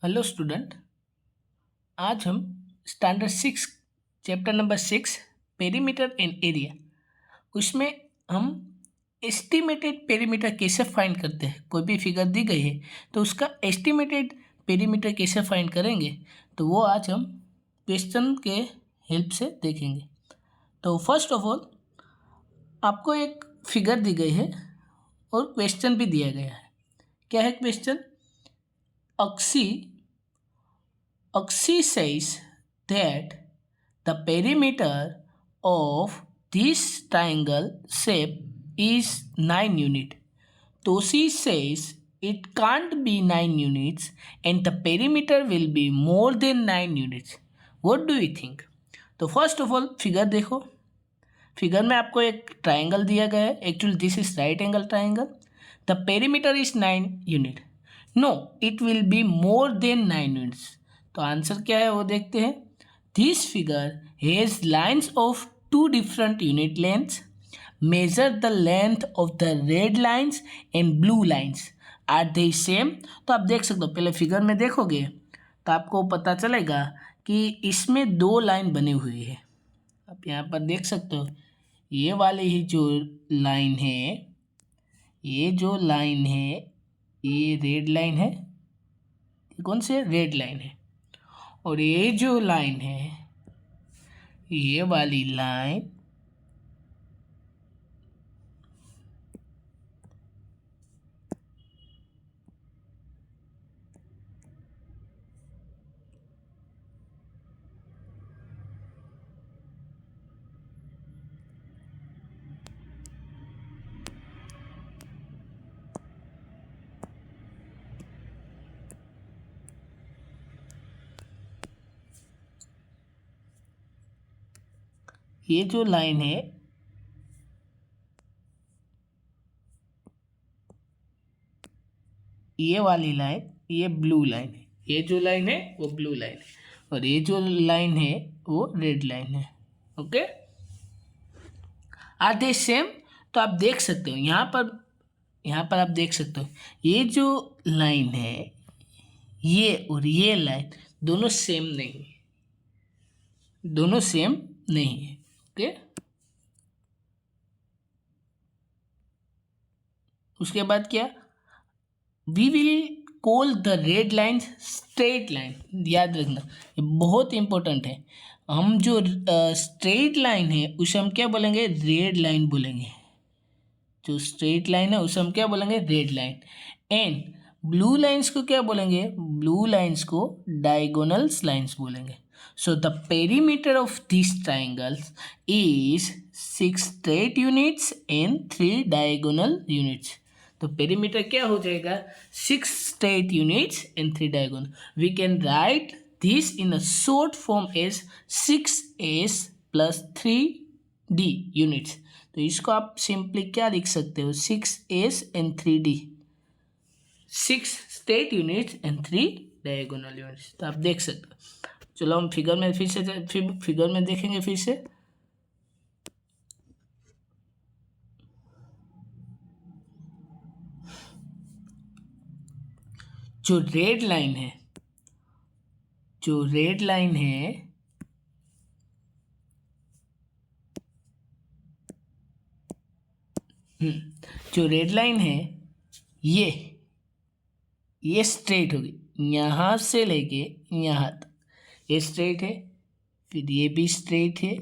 Hello student. आज हम standard 6 chapter number 6 perimeter and area उसमें हम एस्टिमेटेड पेरीमीटर कैसे फाइंड करते हैं। कोई भी फिगर दी गई है तो उसका एस्टिमेटेड पेरीमीटर कैसे फाइंड करेंगे, तो वो आज हम क्वेश्चन के हेल्प से देखेंगे। तो फर्स्ट ऑफ ऑल आपको एक फिगर दी गई है और क्वेश्चन भी दिया गया है। क्या है question? Oxy says that the perimeter of this triangle shape is 9 units. Toshi says it can't be 9 units and the perimeter will be more than 9 units. What do you think? तो first of all figure देखो। Figure में आपको एक triangle दिया गया है। Actually this is right angle triangle. The perimeter is 9 unit. No, it will be more than 9 units. तो answer क्या है वो देखते हैं। This figure has lines of 2 different unit lengths. Measure the length of the red lines and blue lines are they same. तो आप देख सकते हो, पहले फिगर में देखोगे तो आपको पता चलेगा कि इसमें 2 लाइन बनी हुई है। आप यहाँ पर देख सकते हो, ये वाली ही जो लाइन है, ये जो लाइन है, ये रेड लाइन है। ये कौन सी है? रेड लाइन है। और ये जो लाइन है, ये वाली लाइन ये जो लाइन है, ये वाली लाइन, ये ब्लू लाइन है। ये जो लाइन है वो ब्लू लाइन है और ये जो लाइन है वो रेड लाइन है। Okay, are they same? तो आप देख सकते हो यहाँ पर आप देख सकते हो, ये जो लाइन है, ये और ये लाइन दोनों सेम नहीं है। दोनों सेम नहीं है। ओके, उसके बाद क्या? We will call the red line straight line. याद रखना, ये बहुत इंपॉर्टेंट है। हम जो स्ट्रेट लाइन है उसे हम क्या बोलेंगे? रेड लाइन बोलेंगे। जो स्ट्रेट लाइन है उसे हम क्या बोलेंगे? Red line. And blue lines को क्या बोलेंगे? ब्लू लाइन्स को डायगोनल्स लाइन्स बोलेंगे। So the perimeter of this triangles is 6 straight units and 3 diagonal units. तो पेरीमीटर क्या हो जाएगा? 6 straight units and 3 diagonal. We can write this in a short form as 6s plus 3d units. तो इसको आप simply क्या लिख सकते हो? 6s and 3d, 6 straight units and 3 diagonal units. तो आप देख सकते हो। चलो हम फिगर में फिगर में देखेंगे फिर से। जो रेड लाइन है, जो रेड लाइन है, जो रेड लाइन है, ये स्ट्रेट होगी यहाँ से लेके यहाँ तक। ये स्ट्रेट है, फिर ये भी स्ट्रेट है,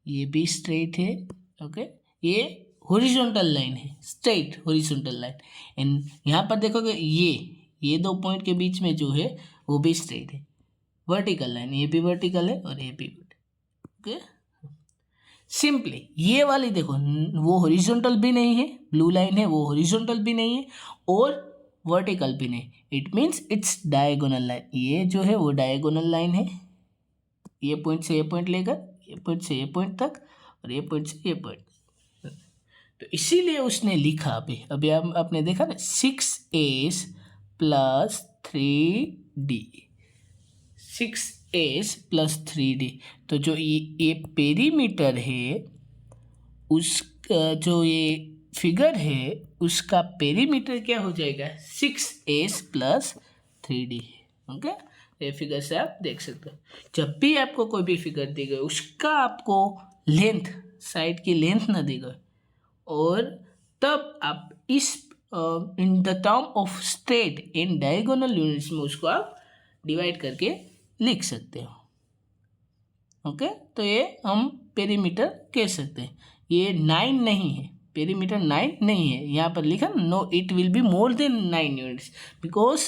ये भी स्ट्रेट है। ओके, ये हॉरिजॉन्टल लाइन है, स्ट्रेट हॉरिजॉन्टल लाइन। एंड यहाँ पर देखोगे ये 2 पॉइंट के बीच में जो है वो भी स्ट्रेट है। वर्टिकल लाइन, ये भी वर्टिकल है और ये भी वर्टिकल। ओके, सिंपली ये वाली देखो, वो हॉरिजॉन्टल भी नहीं है, ब्लू लाइन है, वो हॉरिजॉन्टल भी नहीं है और वर्टिकल भी नहीं। It means its diagonal line. ये जो है वो डायगोनल लाइन है। ये पॉइंट से ये पॉइंट लेकर, ये पॉइंट से ये पॉइंट तक और ये पॉइंट से ये पॉइंट। तो इसीलिए उसने लिखा, अभी आपने देखा ना, 6s plus 3d, 6s plus 3d। तो जो ये पेरीमीटर है, उस जो ये फिगर है उसका पेरीमीटर क्या हो जाएगा? 6s plus 3d। ओके, ये फिगर से आप देख सकते हो। जब भी आपको कोई भी फिगर दी गई उसका आपको लेंथ, साइड की लेंथ ना दी गई, और तब आप इस in the term of straight in diagonal units में उसको आप डिवाइड करके लिख सकते हो। ओके, तो ये हम पेरीमीटर कह सकते हैं। ये 9 नहीं है, पेरीमीटर 9 नहीं है। यहाँ पर लिखा no, it will be more than 9 units, because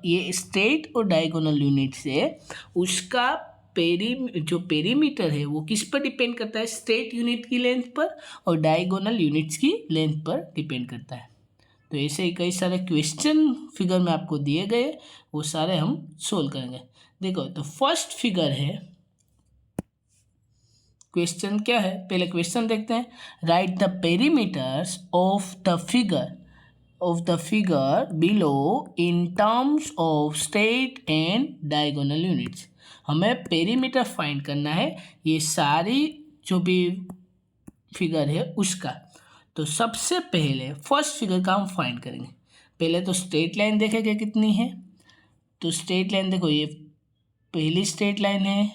ये स्ट्रेट और डायगोनल यूनिट से उसका जो पेरीमीटर है वो किस पर डिपेंड करता है, स्ट्रेट यूनिट की लेंथ पर और डायगोनल यूनिट्स की लेंथ पर डिपेंड करता है। तो ऐसे ही कई सारे क्वेश्चन फिगर में आपको दिए गए, वो सारे हम सोल्व करेंगे। देखो, तो फर्स्ट फिगर है, क्वेश्चन क्या है, पहले क्वेश्चन देखते हैं। Right the perimeters of the figure below in terms of straight and diagonal units. हमें पेरीमीटर फाइंड करना है ये सारी जो भी फिगर है उसका। तो सबसे पहले फर्स्ट फिगर का हम फाइंड करेंगे। पहले तो स्ट्रेट लाइन देखेंगे कितनी है। तो स्ट्रेट लाइन देखो, ये पहली स्ट्रेट लाइन है,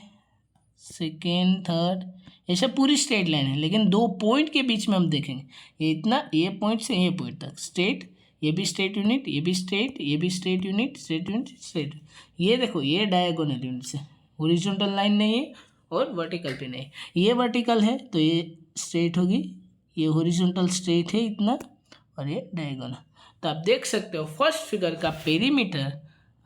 सेकेंड, थर्ड, ऐसे पूरी स्ट्रेट लाइन है, लेकिन दो पॉइंट के बीच में हम देखेंगे ये इतना, ये पॉइंट से ये पॉइंट तक स्ट्रेट, ये भी स्ट्रेट यूनिट, ये भी स्ट्रेट, ये भी straight unit, straight unit, straight. ये देखो, ये डायगोनल यूनिट से हॉरिजॉन्टल लाइन नहीं है और वर्टिकल पे नहीं, ये वर्टिकल है तो ये स्ट्रेट होगी, ये हॉरिजॉन्टल स्ट्रेट है इतना, और ये डायगोनल। तो आप देख सकते हो फर्स्ट फिगर का पेरीमीटर,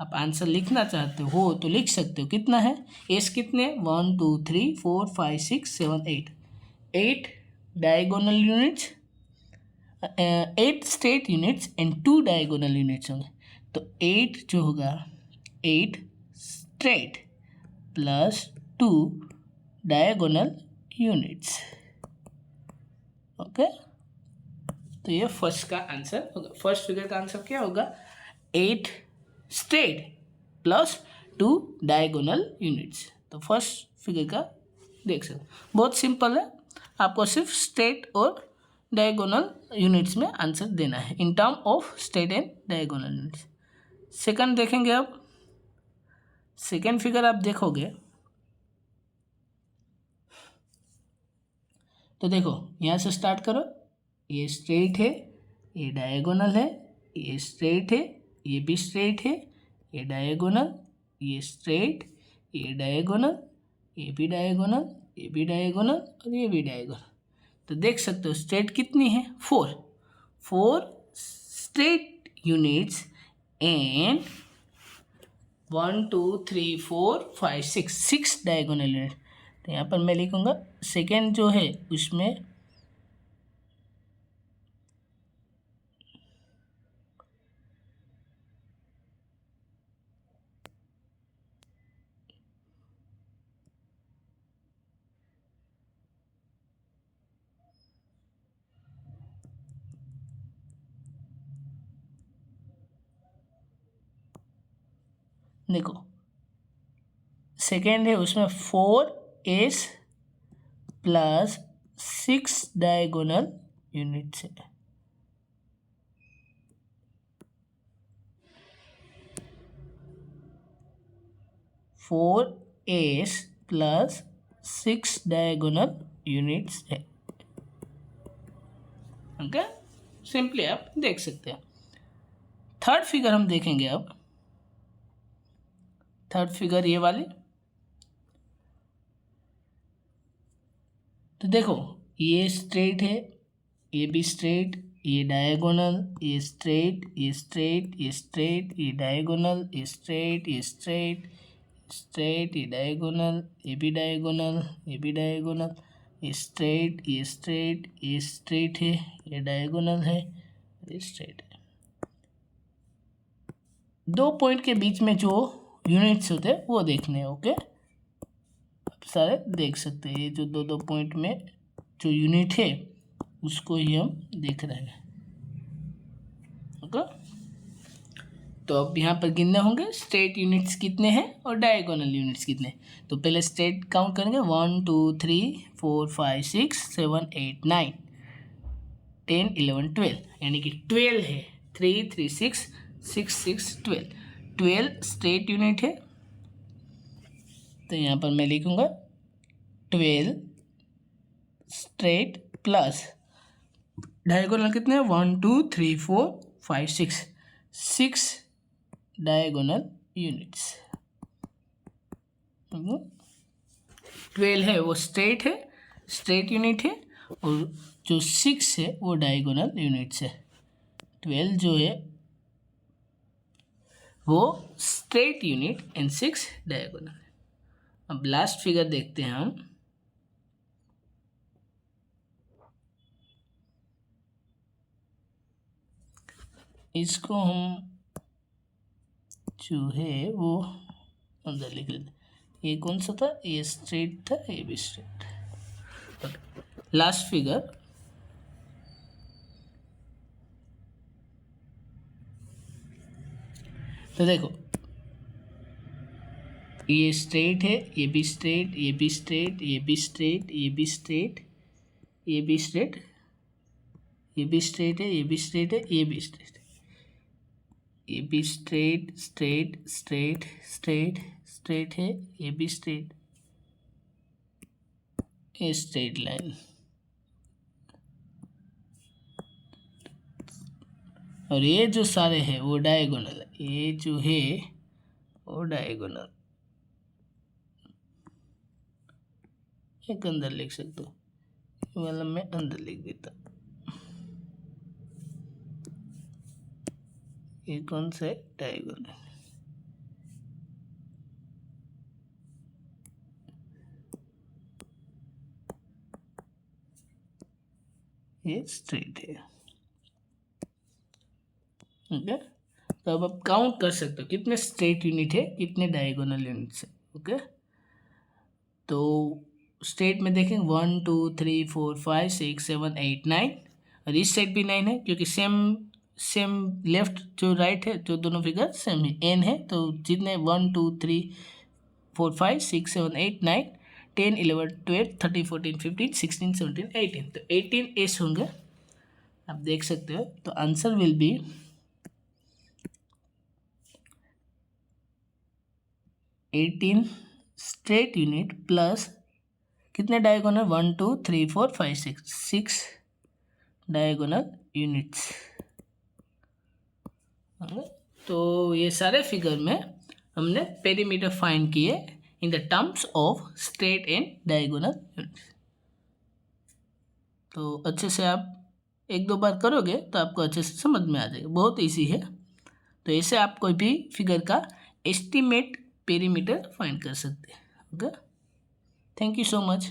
आप आंसर लिखना चाहते हो तो लिख सकते हो। कितना है, एस कितने, 1 2 3 4 5 6 7 8, 8 diagonal units, 8 straight units and 2 diagonal units होंगे। तो 8 जो होगा, 8 straight plus 2 diagonal units. Okay, तो ये फर्स्ट का आंसर होगा। फर्स्ट फिगर का आंसर क्या होगा, 8 स्ट्रेट प्लस 2 डायगोनल यूनिट्स। तो फर्स्ट फिगर का देख सकते, बहुत सिंपल है, आपको सिर्फ स्ट्रेट और डायगोनल यूनिट्स में आंसर देना है in term of straight and diagonal units. Second देखेंगे अब। सेकंड फिगर आप देखोगे तो देखो, यहाँ से स्टार्ट करो, ये स्ट्रेट है, ये डायगोनल है, ये स्ट्रेट है, ये भी स्ट्रेट है, ये डायगोनल, ये स्ट्रेट, ये डायगोनल, ये भी डायगोनल, ये भी डायगोनल और ये भी डायगोनल। तो देख सकते हो स्ट्रेट कितनी है, 4 straight units and 1 2 3 4 5 6 diagonal unit. तो यहाँ पर मैं लिखूँगा सेकेंड जो है उसमें देखो, सेकेंड है उसमें 4s प्लस 6 डायगोनल यूनिट्स है। Four S plus 6 diagonal units है। ओके, सिंपली आप देख सकते हैं। थर्ड फिगर हम देखेंगे अब। थर्ड फिगर ये वाली, तो देखो ये स्ट्रेट है, ये भी स्ट्रेट, ये डायगोनल, ये स्ट्रेट, ये स्ट्रेट, ये स्ट्रेट, ये डायगोनल, ये स्ट्रेट, ये स्ट्रेट, स्ट्रेट, ये डायगोनल, ये भी डायगोनल, ये भी डायगोनल, ये स्ट्रेट, ये स्ट्रेट, ये स्ट्रेट है, ये डायगोनल है, ये स्ट्रेट है। दो पॉइंट के बीच में जो यूनिट्स होते हैं वो देखने हैं। ओके, आप सारे देख सकते हैं, ये जो दो पॉइंट में जो यूनिट है उसको ही हम देख रहे हैं। ओके, तो अब यहाँ पर गिनने होंगे स्ट्रेट यूनिट्स कितने हैं और डायगोनल यूनिट्स कितने। तो पहले स्ट्रेट काउंट करेंगे, 1 2 3 4 5 6 7 8 9 10 11 12, यानी कि 12 है, 3 3 6 6 6 12। 12 स्ट्रेट यूनिट है, तो यहाँ पर मैं लिखूँगा 12 स्ट्रेट प्लस डायगोनल कितने हैं, 1 2 3 4 5 6 डायगोनल यूनिट्स। 12 है वो स्ट्रेट है, स्ट्रेट यूनिट है, और जो 6 है वो डायगोनल यूनिट्स है। 12 जो है वो स्ट्रेट यूनिट एंड 6 डायगोनल। अब लास्ट फिगर देखते हैं हम। इसको हम जो है वो अंदर लिख लेते। ये कौन सा था, ये स्ट्रेट था, ये भी स्ट्रेट। लास्ट फिगर, तो देखो ये स्ट्रेट है, ये भी स्ट्रेट, ये भी स्ट्रेट, ये भी स्ट्रेट, ये भी स्ट्रेट, ये भी स्ट्रेट, ये भी स्ट्रेट है, ये भी स्ट्रेट है, ये भी स्ट्रेट, ये भी straight straight straight straight straight है, ये भी स्ट्रेट, ये स्ट्रेट लाइन। और ये जो सारे हैं वो डायगोनल है, ये जो है वो डायगोनल। एक अंदर लिख सकते हो, ये वाला मैं अंदर लिख देता। ये कौन सा है, डायगोनल। ये स्ट्रेट है। ओके, तो अब आप काउंट कर सकते हो कितने स्ट्रेट यूनिट है, कितने डायगोनल यूनिट्स है। ओके, तो स्ट्रेट में देखें 1 2 3 4 5 6 7 8 9, और इस साइड भी 9 है क्योंकि सेम लेफ्ट जो राइट है, जो दोनों फिगर सेम है, एन है, तो जितने 1 2 3 4 5 6 7 8 9 10 11 12 13 14 15 16 17 18, तो 18 एस होंगे, आप देख सकते हो। तो answer will be 18 straight unit plus कितने डायगोनल, 1 2 3 4 5 6 डायगोनल यूनिट्स। तो ये सारे फिगर में हमने पेरीमीटर फाइंड किए in the terms of straight and diagonal units. तो अच्छे से आप एक दो बार करोगे तो आपको अच्छे से समझ में आ जाएगा, बहुत इजी है। तो ऐसे आप कोई भी फिगर का एस्टिमेट पेरीमीटर फाइंड कर सकते हैं। Okay, thank you so much.